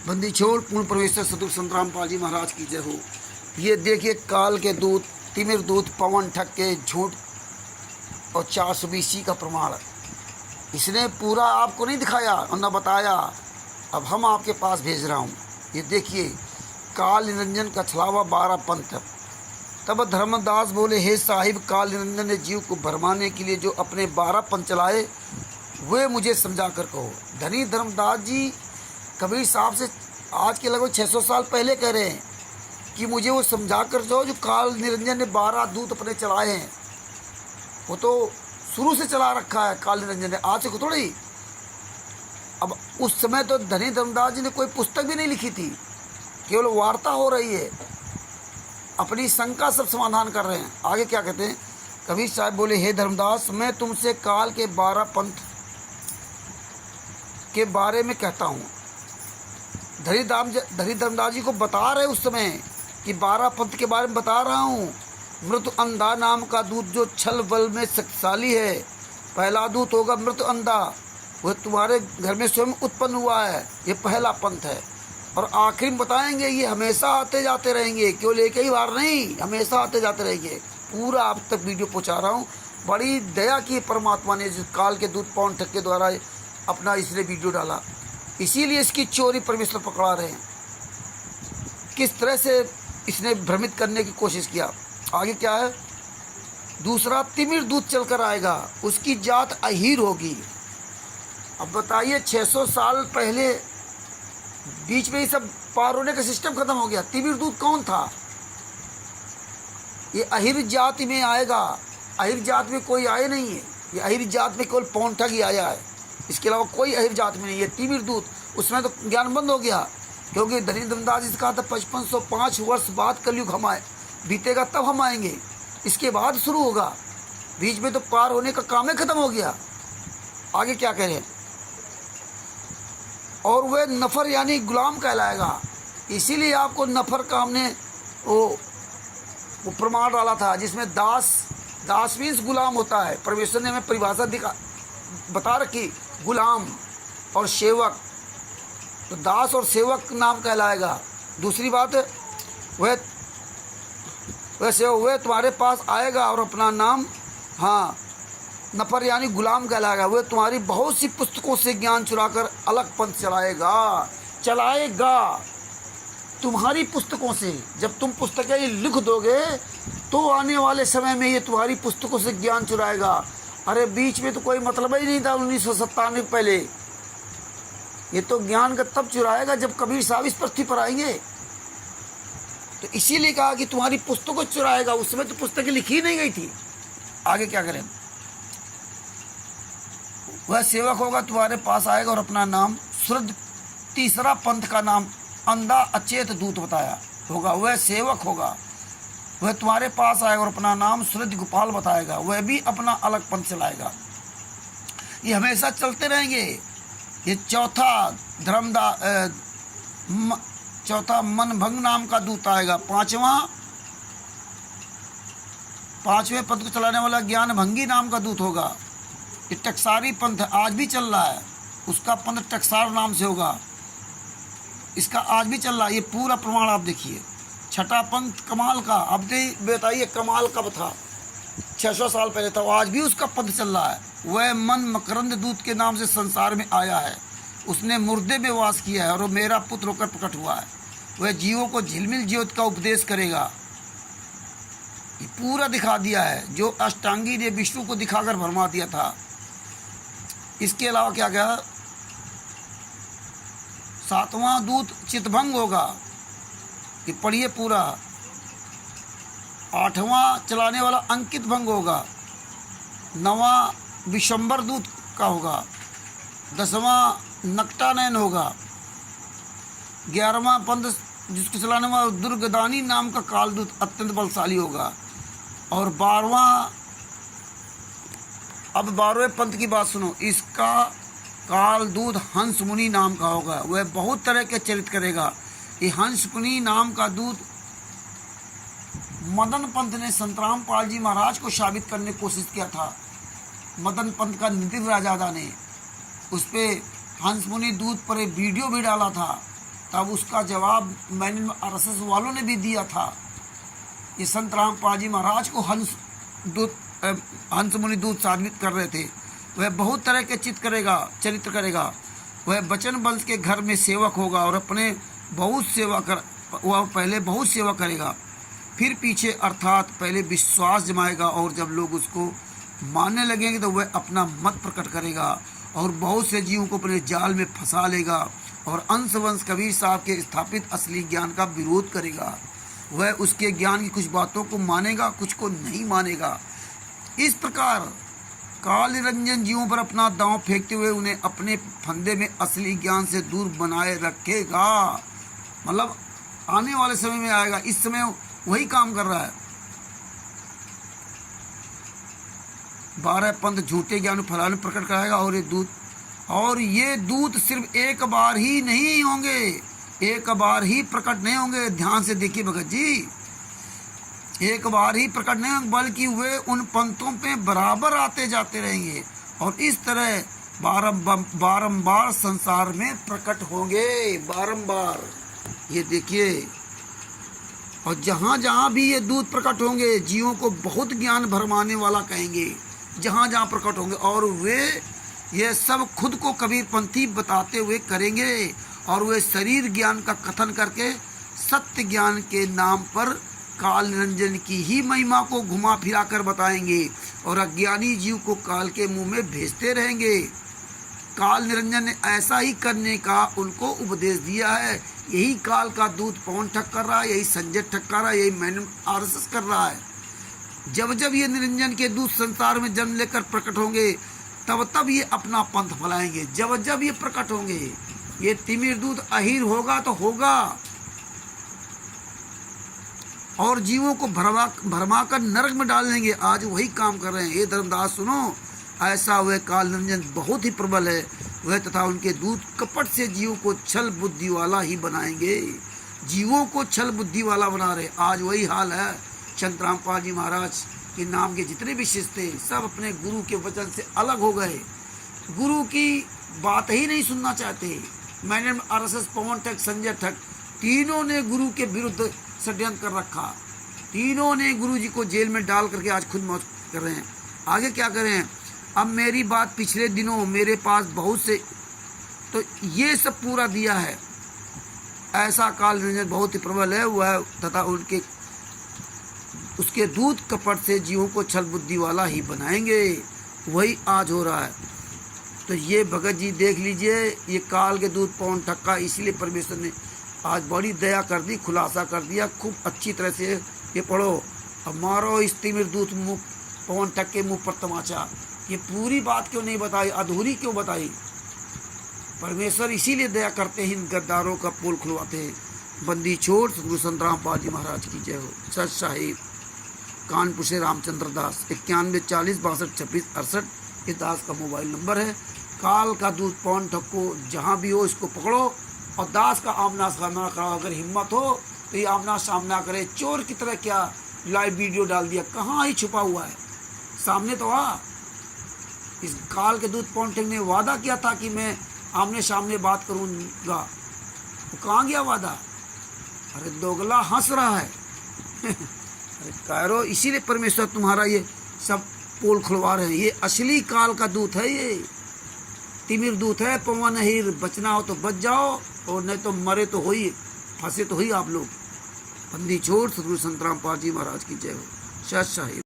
बंदी छोड़ पूर्ण परमेश्वर सतगुरु संत रामपाल जी महाराज की जय हो। ये देखिए काल के दूत, तिमिर दूत, पवन ठक्के, झूठ और 420 का प्रमाण इसने पूरा आपको नहीं दिखाया और न बताया। अब हम आपके पास भेज रहा हूँ। ये देखिए काल निरंजन का छलावा 12 पंथ। तब धर्मदास बोले, हे साहिब, काल निरंजन ने जीव को भरमाने के लिए जो अपने 12 पंथ चलाए वे मुझे समझा कर कहो। धनी धर्मदास जी कबीर साहब से आज के लगभग 600 साल पहले कह रहे हैं कि मुझे वो समझा कर जाओ जो काल निरंजन ने 12 दूत अपने चलाए हैं। वो तो शुरू से चला रखा है काल निरंजन ने, आज से थोड़ी। अब उस समय तो धनी धर्मदास जी ने कोई पुस्तक भी नहीं लिखी थी, केवल वार्ता हो रही है, अपनी शंका सब समाधान कर रहे हैं। आगे क्या कहते हैं कबीर साहब बोले, हे धर्मदास, मैं तुमसे काल के 12 पंथ के बारे में कहता हूँ। धनी धर्मदास जी को बता रहे उस समय कि 12 पंथ के बारे में बता रहा हूँ। मृत अंधा नाम का दूत जो छल बल में शक्तिशाली है, पहला दूत होगा मृत अंधा, वह तुम्हारे घर में स्वयं उत्पन्न हुआ है, ये पहला पंथ है। और आखिर में बताएंगे ये हमेशा आते जाते रहेंगे, केवल एक ही बार नहीं, हमेशा आते जाते रहेंगे। पूरा आप तक वीडियो पहुँचा रहा हूँ। बड़ी दया की परमात्मा ने जिस काल के दूत पवन ठक्के द्वारा अपना इसने वीडियो डाला, इसीलिए इसकी चोरी परमेश्वर पकड़ा रहे हैं। किस तरह से इसने भ्रमित करने की कोशिश किया। आगे क्या है, दूसरा तिमिर दूत चलकर आएगा, उसकी जात अहीर होगी। अब बताइए 600 साल पहले बीच में ये सब पार होने का सिस्टम खत्म हो गया। तिमिर दूत कौन था? ये अहीर जाति में आएगा। अहीर जात में कोई आए नहीं है, ये अहीर जात में केवल पवन ठग ही आया है, इसके अलावा कोई अहीर जात में नहीं है। तिमिर दूत उसमें तो ज्ञान बंद हो गया, क्योंकि धनी धर्मदास जी कहा था 5505 वर्ष बाद कलयुग हम आए, बीतेगा तब हम आएंगे, इसके बाद शुरू होगा। बीच में तो पार होने का काम ही खत्म हो गया। आगे क्या कह रहे हैं, और वह नफर यानी गुलाम कहलाएगा। इसीलिए आपको नफर का हमने वो प्रमाण डाला था, जिसमें दास मीन्स गुलाम होता है। परमेश्वर ने हमें परिभाषा बता रखी, गुलाम और सेवक, तो दास और सेवक नाम कहलाएगा। दूसरी बात, वह तुम्हारे पास आएगा और अपना नाम, हाँ, नफर यानी गुलाम कहलाएगा। वह तुम्हारी बहुत सी पुस्तकों से ज्ञान चुराकर अलग पंथ चलाएगा तुम्हारी पुस्तकों से। जब तुम पुस्तकें लिख दोगे तो आने वाले समय में ये तुम्हारी पुस्तकों से ज्ञान चुराएगा। अरे बीच में तो कोई मतलब ही नहीं था 1997 पहले। ये तो ज्ञान का तब चुराएगा जब कबीर साहब इस पृथ्वी पर आएंगे। तो इसीलिए कहा कि तुम्हारी पुस्तकों चुराएगा। उस समय तो पुस्तकें लिखी नहीं गई थी। आगे क्या करें, वह सेवक होगा, तुम्हारे पास आएगा और अपना नाम शुद्ध, तीसरा पंथ का नाम अंधा अचेत दूत बताया होगा। वह सेवक होगा, वह तुम्हारे पास आएगा और अपना नाम सूरज गोपाल बताएगा। वह भी अपना अलग पंथ चलाएगा। ये हमेशा चलते रहेंगे। ये चौथा मनभंग नाम का दूत आएगा। पांचवें पंथ को चलाने वाला ज्ञान भंगी नाम का दूत होगा। ये टकसारी पंथ आज भी चल रहा है, उसका पंथ टकसार नाम से होगा, इसका आज भी चल रहा है। ये पूरा प्रमाण आप देखिए। छठा पंथ कमाल का, अब बताइए कमाल कब था? 600 साल पहले था, आज भी उसका पंथ चल रहा है। वह मन मकरंद दूत के नाम से संसार में आया है, उसने मुर्दे में वास किया है और वो मेरा पुत्र होकर प्रकट हुआ है। वह जीवों को झिलमिल ज्योत का उपदेश करेगा। ये पूरा दिखा दिया है जो अष्टांगी ने विष्णु को दिखाकर भरमा दिया था। इसके अलावा क्या क्या, सातवां दूत चितभंग होगा, ये पढ़िए पूरा। आठवां चलाने वाला अंकित भंग होगा। नवां विशंबर दूत का होगा। 10वां नकटानयन होगा। 11वां पंथ जिसको चलाने वाला दुर्गदानी नाम का कालदूत अत्यंत बलशाली होगा। और 12वें पंथ की बात सुनो, इसका कालदूत हंस मुनि नाम का होगा। वह बहुत तरह के चरित्र करेगा। ये हंस मुनि नाम का दूत मदन पंथ ने संत रामपाल जी महाराज को साबित करने की कोशिश किया था। मदन पंथ का नितिन राजादा ने उस पर हंस मुनि दूत पर एक वीडियो भी डाला था तब उसका जवाब मैंने आरएसएस वालों ने भी दिया था। ये संत रामपाल जी महाराज को हंस मुनि दूत साबित कर रहे थे। वह बहुत तरह के चरित्र करेगा। वह बचन वंश के घर में सेवक होगा और अपने वह पहले बहुत सेवा करेगा, फिर पीछे अर्थात पहले विश्वास जमाएगा, और जब लोग उसको मानने लगेंगे तो वह अपना मत प्रकट करेगा और बहुत से जीवों को अपने जाल में फंसा लेगा और अंशवंश कबीर साहब के स्थापित असली ज्ञान का विरोध करेगा। वह उसके ज्ञान की कुछ बातों को मानेगा, कुछ को नहीं मानेगा। इस प्रकार काल निरंजन जीवों पर अपना दांव फेंकते हुए उन्हें अपने फंदे में असली ज्ञान से दूर बनाए रखेगा। मतलब आने वाले समय में आएगा, इस समय वही काम कर रहा है। 12 पंथ झूठे ज्ञान फैलाने प्रकट कराएगा और ये दूत सिर्फ एक बार ही नहीं होंगे, एक बार ही प्रकट नहीं होंगे। ध्यान से देखिए भगत जी, एक बार ही प्रकट नहीं होंगे, बल्कि वे उन पंथों पे बराबर आते जाते रहेंगे और इस तरह बारंबार संसार में प्रकट होंगे, बारंबार। ये देखिए, और जहाँ जहाँ भी ये दूत प्रकट होंगे जीवों को बहुत ज्ञान भरमाने वाला कहेंगे, जहाँ जहाँ प्रकट होंगे, और वे ये सब खुद को कबीरपंथी बताते हुए करेंगे और वे शरीर ज्ञान का कथन करके सत्य ज्ञान के नाम पर काल निरंजन की ही महिमा को घुमा फिरा कर बताएंगे और अज्ञानी जीव को काल के मुंह में भेजते रहेंगे। काल निरंजन ने ऐसा ही करने का उनको उपदेश दिया है। यही काल का दूत पवन ठग कर रहा है, यही संजय ठग कर रहा है, यही मैंने आरएसएस कर रहा है। जब जब ये निरंजन के दूत संसार में जन्म लेकर प्रकट होंगे तब तब ये अपना पंथ फैलाएंगे। जब जब ये प्रकट होंगे, ये तिमिर दूत अहीर होगा तो होगा और जीवों को भरमा कर नरक में डाल देंगे। आज वही काम कर रहे हैं। ये धर्मदास सुनो, ऐसा वह काल निरंजन बहुत ही प्रबल है। वह तथा उनके दूत कपट से जीवों को छल बुद्धि वाला ही बनाएंगे, जीवों को छल बुद्धि वाला बना रहे। आज वही हाल है। संत रामपाल जी महाराज के नाम के जितने भी शिष्य थे सब अपने गुरु के वचन से अलग हो गए, गुरु की बात ही नहीं सुनना चाहते। मैंने आरएसएस, पवन ठग, संजय ठग, तीनों ने गुरु के विरुद्ध षड्यंत्र कर रखा। तीनों ने गुरु जी को जेल में डाल करके आज खुद मौत कर रहे हैं। आगे क्या करें? अब मेरी बात पिछले दिनों मेरे पास बहुत से तो ये सब पूरा दिया है। ऐसा काल निरंजन बहुत ही प्रबल है वह तथा उसके दूत कपट से जीवों को छल बुद्धि वाला ही बनाएंगे। वही आज हो रहा है। तो ये भगत जी देख लीजिए, ये काल के दूत पवन ठग का, इसीलिए परमेश्वर ने आज बड़ी दया कर दी, खुलासा कर दिया। खूब अच्छी तरह से ये पढ़ो। अब मारो इस तिमिर दूत मुख पवन ठग के मुँह पर तमाचा। ये पूरी बात क्यों नहीं बताई, अधूरी क्यों बताई? परमेश्वर इसीलिए दया करते हैं, इन गद्दारों का पोल खुलवाते हैं। बंदी छोड़ सतगुरु संत रामपाल जी महाराज की जय हो। सच साहिब, कानपुर से रामचंद्र दास, 91 40 62 26 68 ये दास का मोबाइल नंबर है। काल का दूत पवन ठग को जहाँ भी हो इसको पकड़ो और दास का आमना सामना कराओ। अगर हिम्मत हो तो ये आमना सामना करे। चोर की तरह क्या लाइव वीडियो डाल दिया, कहाँ ही छुपा हुआ है, सामने तो आ। इस काल के दूत पवन ठग ने वादा किया था कि मैं आमने सामने बात करूँगा, तो कहाँ गया वादा? अरे दोगला हंस रहा है। अरे कायरो, इसीलिए परमेश्वर तुम्हारा ये सब पोल खुलवा रहे हैं। ये असली काल का दूत है, ये तिमिर दूत है। पवन हीर, बचना हो तो बच जाओ और नहीं तो मरे तो हो ही, फंसे तो ही आप लोग। बंदी छोड़ सतगुरु संत रामपाल जी महाराज की जय हो। सच साहिब।